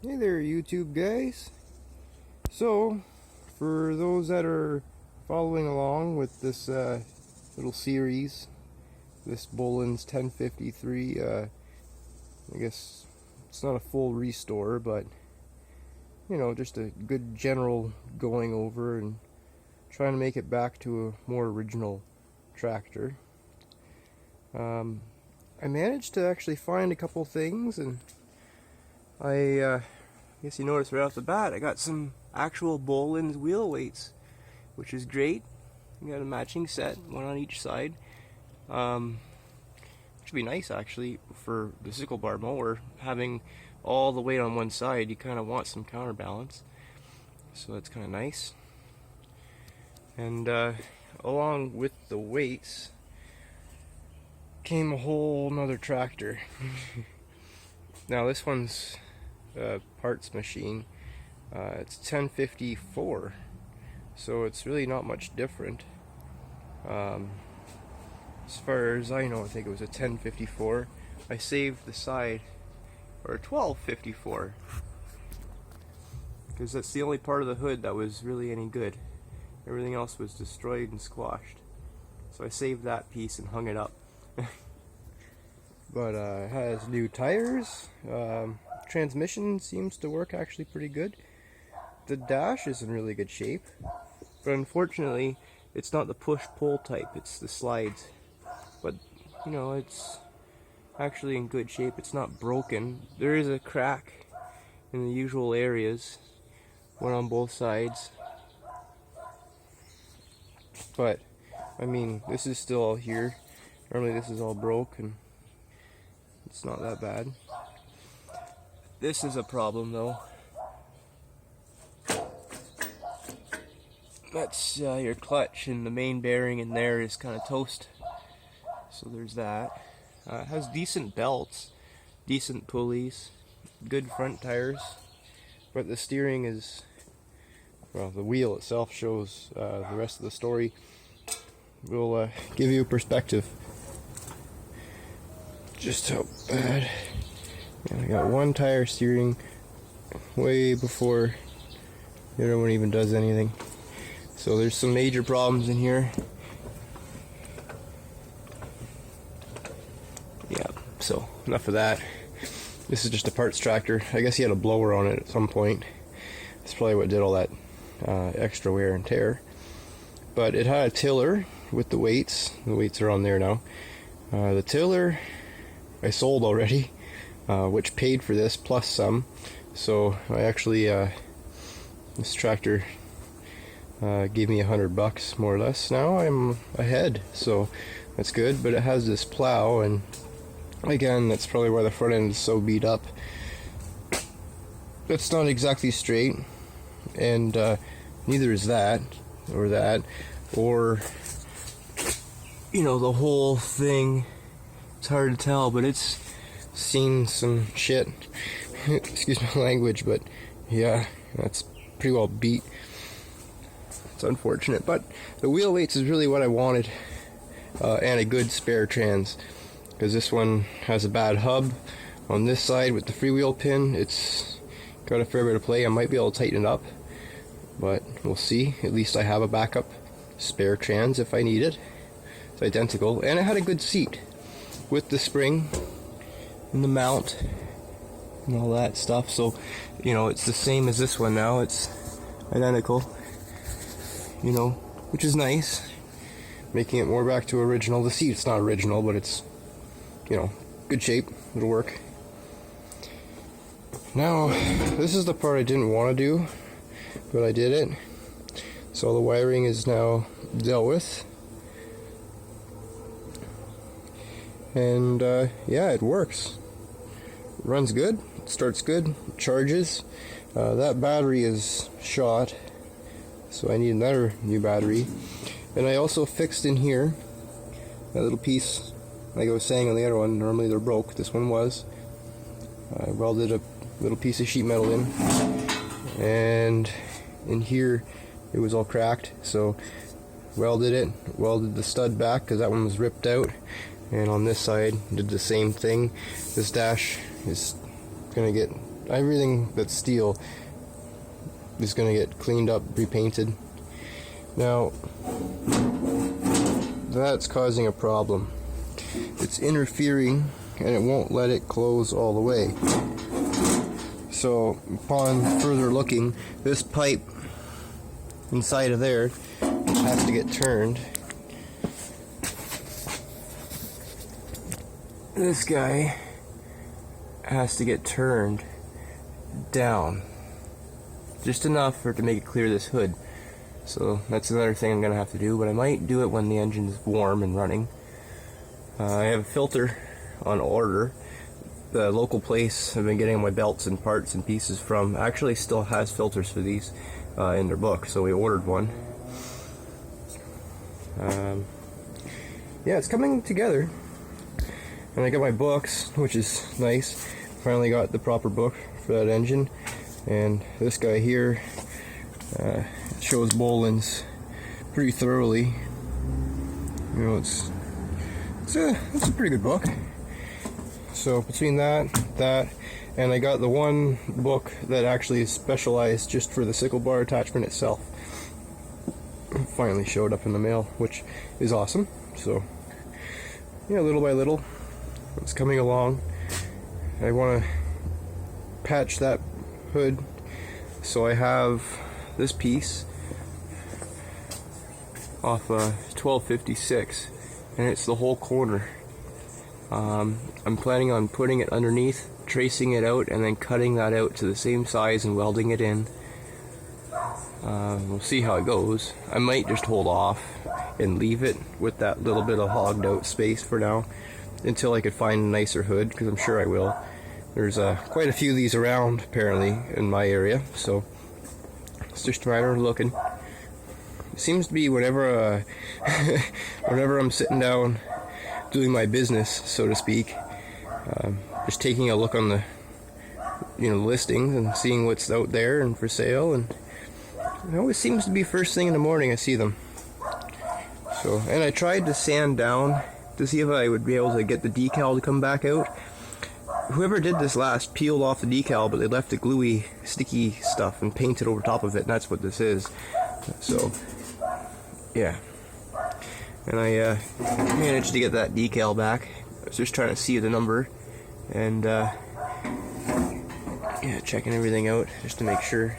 Hey there, YouTube guys. So, for those that are following along with this little series, this bolens 1053, I guess it's not a full restore, but you know, just a good general going over and trying to make it back to a more original tractor. I managed to actually find a couple things, and I guess you noticed right off the bat I got some actual bolens wheel weights, which is great. You got a matching set, one on each side. Which would be nice actually for the sickle bar mower. Having all the weight on one side, you kind of want some counterbalance, so that's kind of nice. And along with the weights came a whole nother tractor. Now this one's parts machine. It's 1054, so it's really not much different. As far as I know, I think it was a 1054. I saved the side, or a 1254, because that's the only part of the hood that was really any good. Everything else was destroyed and squashed, so I saved that piece and hung it up. But it has new tires. Transmission seems to work actually pretty good. The dash is in really good shape, but unfortunately it's not the push-pull type, it's the slides. But you know, it's actually in good shape. It's not broken. There is a crack in the usual areas, one on both sides, but I mean, this is still all here. Normally this is all broke and it's not that bad. This is a problem though. That's your clutch, and the main bearing in there is kind of toast. So there's that. It has decent belts, decent pulleys, good front tires, but the steering is, well, the wheel itself shows the rest of the story. We'll give you a perspective just how bad. I got one tire steering way before the other one even does anything. So there's some major problems in here. Yeah, so enough of that. This is just a parts tractor. I guess he had a blower on it at some point. That's probably what did all that extra wear and tear. But it had a tiller with the weights. The weights are on there now. The tiller I sold already, which paid for this plus some. So I actually, this tractor gave me $100 more or less. Now I'm ahead, so that's good. But it has this plow, and again, that's probably why the front end is so beat up. It's not exactly straight, and neither is that, or you know, the whole thing. It's hard to tell, but it's seen some shit. Excuse my language, but yeah, that's pretty well beat. It's unfortunate, but the wheel weights is really what I wanted, and a good spare trans, because this one has a bad hub on this side with the freewheel pin. It's got a fair bit of play. I might be able to tighten it up, but we'll see. At least I have a backup spare trans if I need it. It's identical, and it had a good seat with the spring and the mount and all that stuff. So, you know, it's the same as this one now. It's identical, you know, which is nice, making it more back to original. The seat's not original, but it's, you know, good shape. It'll work. Now, this is the part I didn't want to do, but I did it. So the wiring is now dealt with. And yeah, it works. It runs good, it starts good, it charges. That battery is shot, so I need another new battery. And I also fixed in here that little piece, like I was saying on the other one, normally they're broke, this one was. I welded a little piece of sheet metal in, and in here it was all cracked, so welded the stud back because that one was ripped out. And on this side, did the same thing. This dash is going to get everything that's steel is going to get cleaned up, repainted. Now, that's causing a problem. It's interfering and it won't let it close all the way. So upon further looking, this pipe inside of there has to get turned. This guy has to get turned down just enough for it to make it clear this hood. So that's another thing I'm gonna have to do, but I might do it when the engine's warm and running. I have a filter on order. The local place I've been getting my belts and parts and pieces from actually still has filters for these in their book, so we ordered one. Yeah, it's coming together. And I got my books, which is nice. Finally got the proper book for that engine. And this guy here shows bolens pretty thoroughly. You know, it's a pretty good book. So between that, and I got the one book that actually is specialized just for the sickle bar attachment itself. Finally showed up in the mail, which is awesome. So yeah, little by little, it's coming along. I want to patch that hood, so I have this piece off 1256, and it's the whole corner. I'm planning on putting it underneath, tracing it out, and then cutting that out to the same size and welding it in. We'll see how it goes. I might just hold off and leave it with that little bit of hogged out space for now until I could find a nicer hood, because I'm sure I will. There's quite a few of these around apparently in my area, so it's just a matter of looking. It seems to be whenever whenever I'm sitting down doing my business, so to speak, just taking a look on the listings and seeing what's out there and for sale, and it always seems to be first thing in the morning I see them. So, and I tried to sand down to see if I would be able to get the decal to come back out. Whoever did this last peeled off the decal, but they left the gluey, sticky stuff and painted over top of it, and that's what this is. So, yeah. And I managed to get that decal back. I was just trying to see the number, and yeah, checking everything out just to make sure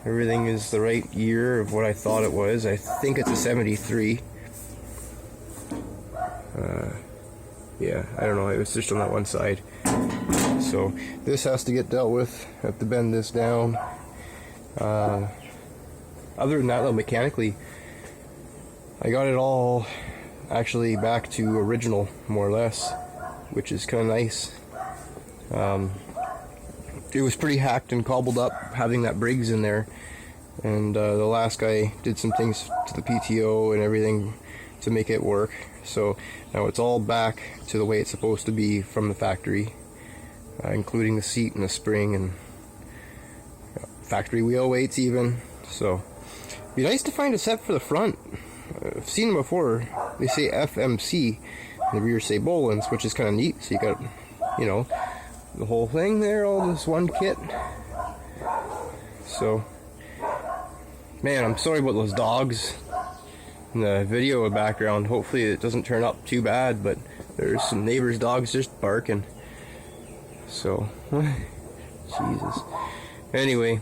everything is the right year of what I thought it was. I think it's a 73. Yeah, I don't know, it was just on that one side. So this has to get dealt with. I have to bend this down. Other than that though, mechanically, I got it all actually back to original, more or less, which is kind of nice. It was pretty hacked and cobbled up having that Briggs in there, and the last guy did some things to the PTO and everything to make it work. So now it's all back to the way it's supposed to be from the factory, including the seat and the spring and factory wheel weights even. So it'd be nice to find a set for the front. I've seen them before. They say FMC, and the rear say bolens, which is kind of neat. So you got, the whole thing there, all this one kit. So, man, I'm sorry about those dogs in the video background. Hopefully it doesn't turn up too bad, but there's some neighbors' dogs just barking. So, Jesus. Anyway,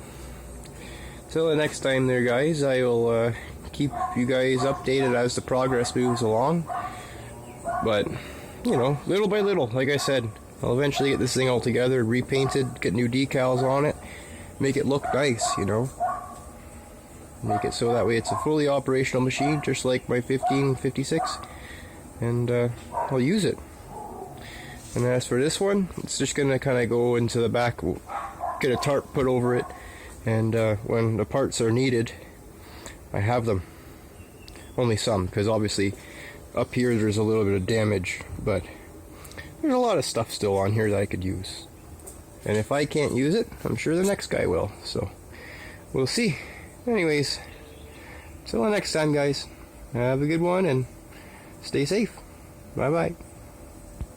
till the next time there, guys, I will keep you guys updated as the progress moves along. But, little by little, like I said, I'll eventually get this thing all together, repainted, get new decals on it, make it look nice, Make it so that way it's a fully operational machine, just like my 1556, and I'll use it. And as for this one, it's just going to kind of go into the back, get a tarp put over it, and when the parts are needed, I have them. Only some, because obviously up here there's a little bit of damage, but there's a lot of stuff still on here that I could use. And if I can't use it, I'm sure the next guy will. So, we'll see. Anyways, till the next time, guys. Have a good one and stay safe. Bye-bye.